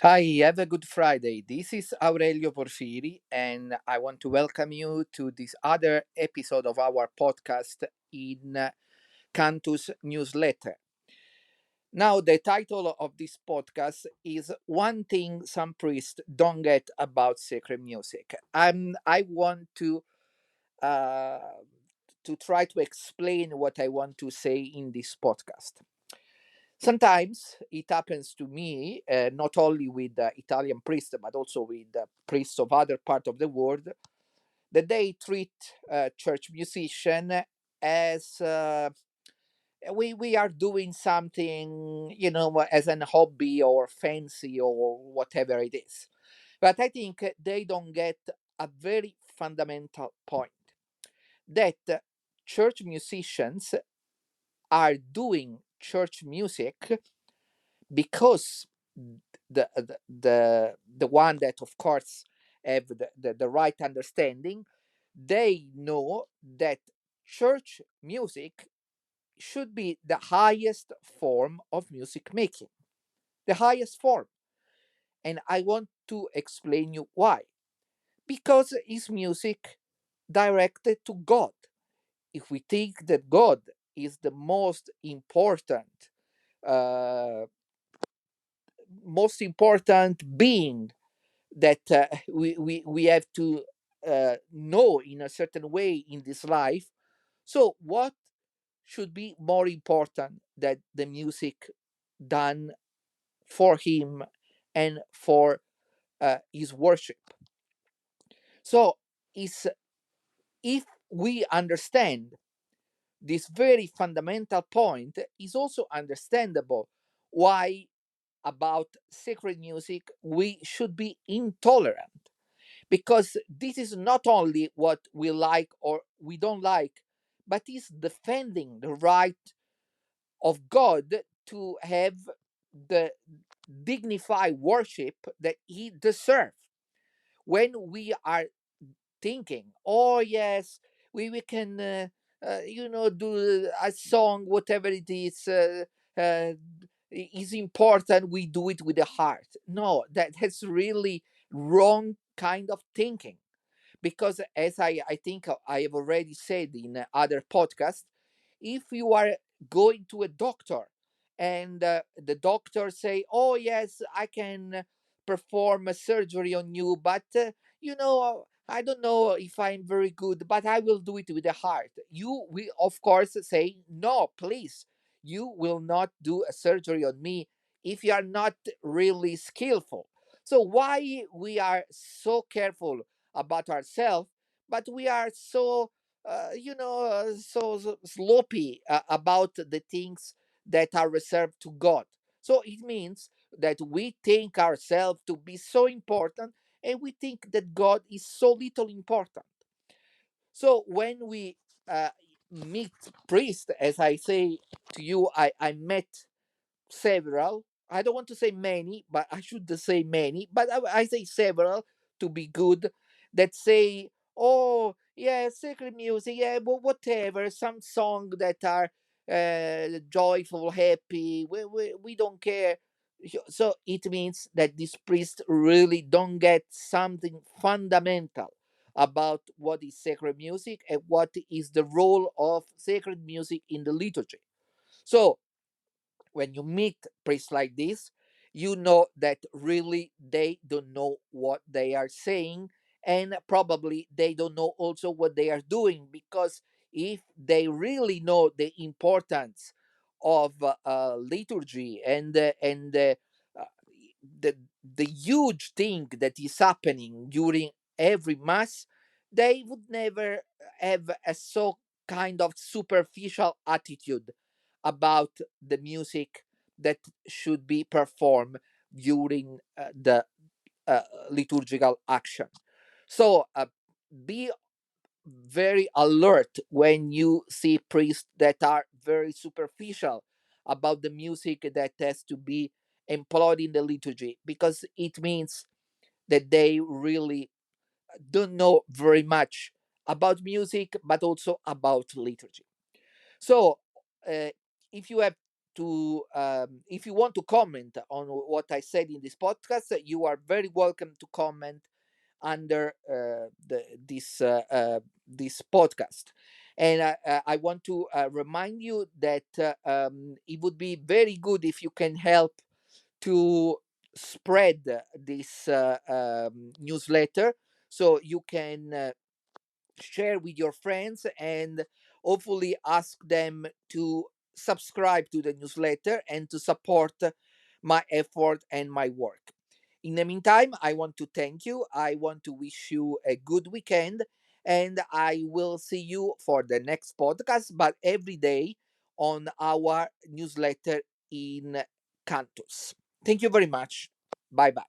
Hi, have a good Friday. This is Aurelio Porfiri, and I want to welcome you to this other episode of our podcast in Cantus newsletter. Now, the title of this podcast is One Thing Some Priests Don't Get About Sacred Music. I want uh, to try to explain what I want to say in this podcast. Sometimes it happens to me, not only with Italian priests, but also with priests of other part of the world, that they treat church musician as we are doing something, as an hobby or fancy or whatever it is. But I think they don't get a very fundamental point that church musicians are doing church music because the one that of course have the right understanding, they know that church music should be the highest form of music making, the highest form. And I want to explain you why. Because it's music directed to God. If we think that God is the uh, most important being that we have to know in a certain way in this life. So, what should be more important than the music done for him and for his worship? So, is if we understand this very fundamental point, is also understandable why about sacred music we should be intolerant, because this is not only what we like or we don't like, but is defending the right of God to have the dignified worship that he deserves. When we are thinking, oh yes, we can do a song, whatever it is important, we do it with the heart. No, that's really wrong kind of thinking, because as I think I have already said in other podcasts, if you are going to a doctor and the doctor say, oh yes, I can perform a surgery on you, but I don't know if I'm very good, but I will do it with the heart, you will of course say, no, please, you will not do a surgery on me if you are not really skillful. So why we are so careful about ourselves, but we are so sloppy about the things that are reserved to God. So it means that we think ourselves to be so important, and we think that God is so little important. So when we uh, meet priests, as I say to you, I met several. I don't want to say many, but I should say many, but I say several to be good, that say, oh, yeah, sacred music, yeah, whatever, some song that are joyful, happy, we don't care. So it means that these priests really don't get something fundamental about what is sacred music and what is the role of sacred music in the liturgy. So when you meet priests like this, you know that really they don't know what they are saying, and probably they don't know also what they are doing, because if they really know the importance of liturgy and uh, the the huge thing that is happening during every mass, they would never have a so kind of superficial attitude about the music that should be performed during the uh, liturgical action. So be very alert when you see priests that are very superficial about the music that has to be employed in the liturgy, because it means that they really don't know very much about music, but also about liturgy. So, if you have if you want to comment on what I said in this podcast, you are very welcome to comment under this podcast. And I want to remind you that it would be very good if you can help to spread this newsletter, so you can share with your friends, and hopefully ask them to subscribe to the newsletter and to support my effort and my work. In the meantime, I want to thank you. I want to wish you a good weekend, and I will see you for the next podcast, but every day on our newsletter in Cantus. Thank you very much. Bye bye.